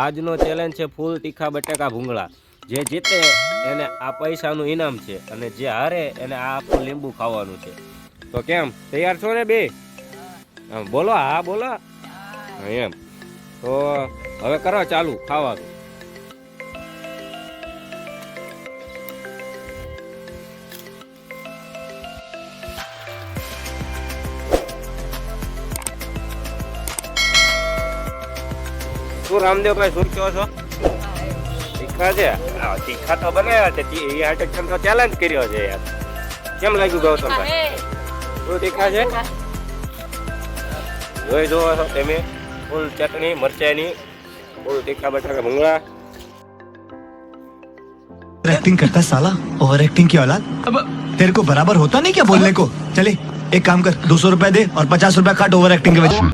આજનો ચેલેન્જ છે ફૂલ તીખા બટાકા ભૂંગળા. જે જીતે એને આ પૈસાનું ઇનામ છે અને જે હારે એને આ આખું લીંબુ ખાવાનું છે. તો કેમ તૈયાર છો ને બે? બોલો હા બોલો એમ. તો હવે કરો ચાલુ ખાવાનું. શું રામદેવભાઈ શું કહો છો? તીખા છે? તીખા તો બનાવ્યા છે. એ હાટે તો ચેલેન્જ કર્યો છે યાર. કેમ લાગ્યું ગૌતમભાઈ? શું તીખા છે? જોઈ જોવો છો તમે, ફૂલ ચટણી મરચાઈની, ફૂલ તીખા બટાકા ભૂંગળા. एक्टिंग करता है साला, ओवर एक्टिंग की औलाद। अब तेरे को बराबर होता नहीं क्या बोलने को? चले एक काम कर, 200 रुपया दे और 50 रुपया काट ओवर एक्टिंग के वजह।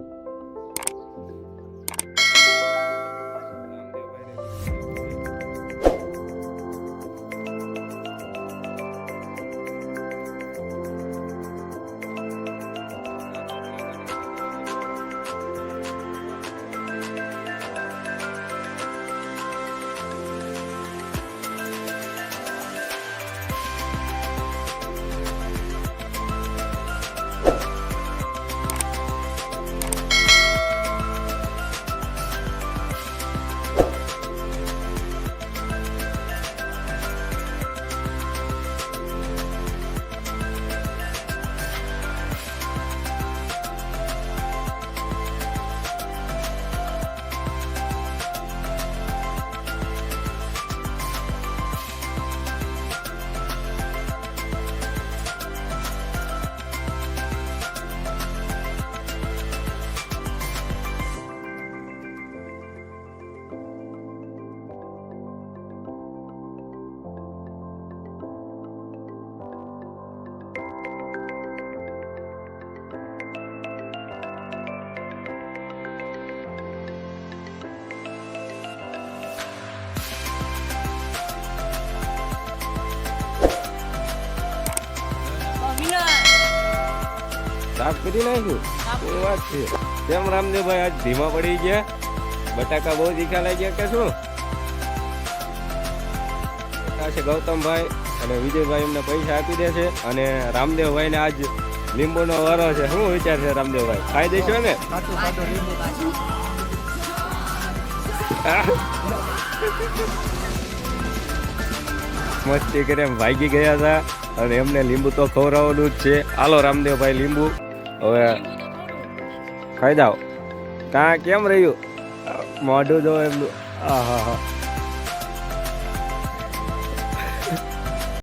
સાફ કરી નાખ્યું? શું વાત છે? કેમ રામદેવભાઈ આજ ધીમા પડી ગયા? બટાકા બહુ તીખા લાગ્યા કે શું? છે ગૌતમભાઈ અને વિજયભાઈ એમને પૈસા આપી દે છે અને રામદેવભાઈને આજ લીંબુનો વારો છે. શું વિચાર છે રામદેવભાઈ? ખાઈ દઈશો ને? મસ્તી કરે એમ ભાગી ગયા હતા અને એમને લીંબુ તો ખવડાવવાનું જ છે. હાલો રામદેવભાઈ લીંબુ હવે ખાઈ જાઓ. કાં કેમ રહ્યું મોઢું જો એમનું? હા હા હા.